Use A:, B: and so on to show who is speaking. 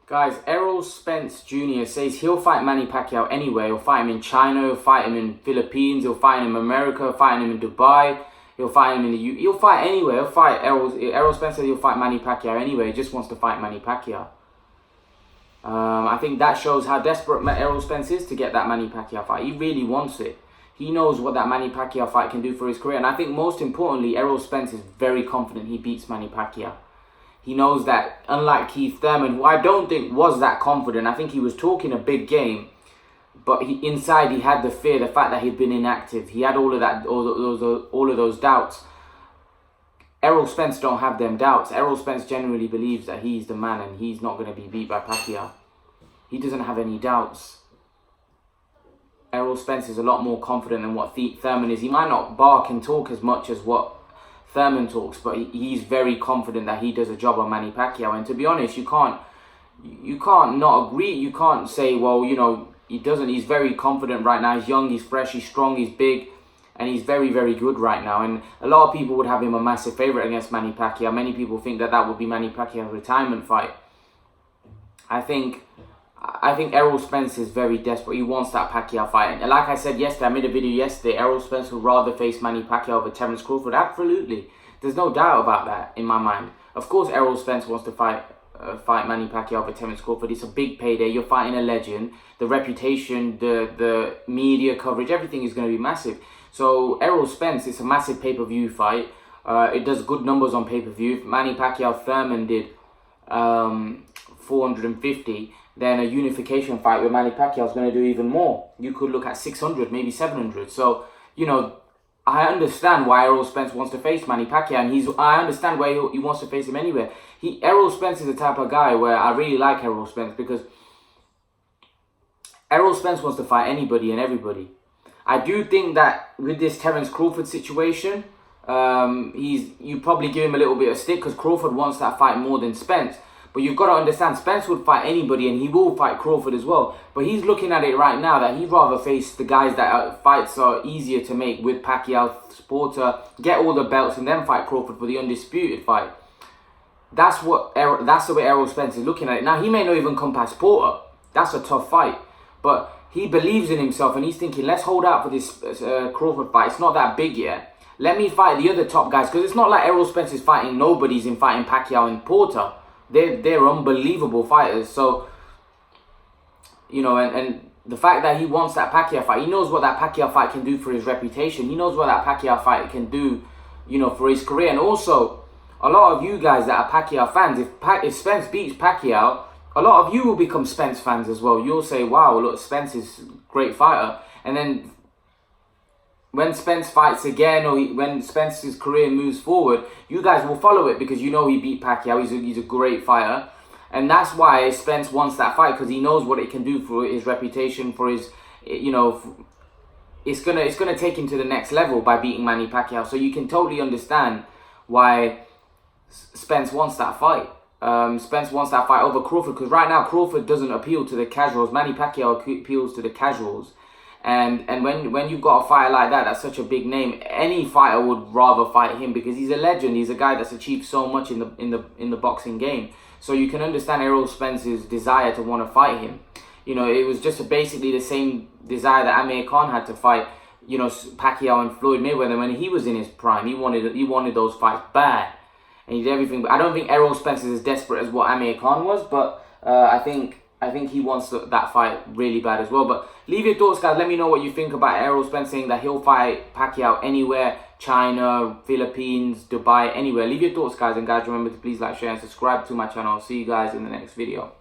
A: Guys, Errol Spence Jr. says he'll fight Manny Pacquiao anywhere. He'll fight him in China, he'll fight him in Philippines, he'll fight him in America, he'll fight him in Dubai, he'll fight him in the he'll fight anywhere. He'll fight Errol Spence says he'll fight Manny Pacquiao anywhere. He just wants to fight Manny Pacquiao. I think that shows how desperate Errol Spence is to get that Manny Pacquiao fight. He really wants it. He knows what that Manny Pacquiao fight can do for his career. And I think most importantly, Errol Spence is very confident he beats Manny Pacquiao. He knows that, unlike Keith Thurman, who I don't think was that confident, I think he was talking a big game, but inside he had the fear, the fact that he'd been inactive. He had all of that, all of those doubts. Errol Spence don't have them doubts. Errol Spence genuinely believes that he's the man and he's not going to be beat by Pacquiao. He doesn't have any doubts. Errol Spence is a lot more confident than what Thurman is. He might not bark and talk as much as what Thurman talks, but he's very confident that he does a job on Manny Pacquiao. And to be honest, you can't not agree. You can't say, well, you know, he doesn't. He's very confident right now. He's young, he's fresh, he's strong, he's big, and he's very, very good right now. And a lot of people would have him a massive favourite against Manny Pacquiao. Many people think that that would be Manny Pacquiao's retirement fight. I think Errol Spence is very desperate. He wants that Pacquiao fight. And like I said yesterday, I made a video yesterday, Errol Spence would rather face Manny Pacquiao over Terence Crawford. Absolutely. There's no doubt about that in my mind. Of course, Errol Spence wants to fight Manny Pacquiao over Terence Crawford. It's a big payday. You're fighting a legend. The reputation, the media coverage, everything is going to be massive. So Errol Spence, it's a massive pay-per-view fight. It does good numbers on pay-per-view. Manny Pacquiao Thurman did 450. Then a unification fight with Manny Pacquiao is going to do even more. You could look at 600, maybe 700. So, you know, I understand why Errol Spence wants to face Manny Pacquiao, and I understand why he wants to face him anywhere. Errol Spence is the type of guy where I really like Errol Spence, because Errol Spence wants to fight anybody and everybody. I do think that with this Terence Crawford situation, you probably give him a little bit of stick, because Crawford wants that fight more than Spence. But you've got to understand, Spence would fight anybody and he will fight Crawford as well. But he's looking at it right now that he'd rather face the guys that fights are easier to make with Pacquiao, Porter, get all the belts and then fight Crawford for the undisputed fight. That's the way Errol Spence is looking at it. Now, he may not even come past Porter. That's a tough fight. But he believes in himself and he's thinking, let's hold out for this Crawford fight. It's not that big yet. Let me fight the other top guys. Because it's not like Errol Spence is fighting nobodies in fighting Pacquiao and Porter. They're unbelievable fighters. So, you know, and the fact that he wants that Pacquiao fight, he knows what that Pacquiao fight can do for his reputation. He knows what that Pacquiao fight can do, you know, for his career. And also, a lot of you guys that are Pacquiao fans, if Spence beats Pacquiao, a lot of you will become Spence fans as well. You'll say, wow, look, Spence is a great fighter. And then when Spence fights again, or when Spence's career moves forward, you guys will follow it because you know he beat Pacquiao. He's a great fighter. And that's why Spence wants that fight, because he knows what it can do for his reputation, for his, you know, it's gonna take him to the next level by beating Manny Pacquiao. So you can totally understand why Spence wants that fight. Spence wants that fight over Crawford, because right now Crawford doesn't appeal to the casuals. Manny Pacquiao appeals to the casuals. And when you've got a fighter like that, that's such a big name, any fighter would rather fight him, because he's a legend. He's a guy that's achieved so much in the boxing game. So you can understand Errol Spence's desire to want to fight him. You know, it was just basically the same desire that Amir Khan had to fight, you know, Pacquiao and Floyd Mayweather when he was in his prime. He wanted those fights bad, and he did everything. But I don't think Errol Spence is as desperate as what Amir Khan was, but I think he wants that fight really bad as well. But leave your thoughts, guys. Let me know what you think about Errol Spence saying that he'll fight Pacquiao anywhere. China, Philippines, Dubai, anywhere. Leave your thoughts, guys. And guys, remember to please like, share, and subscribe to my channel. I'll see you guys in the next video.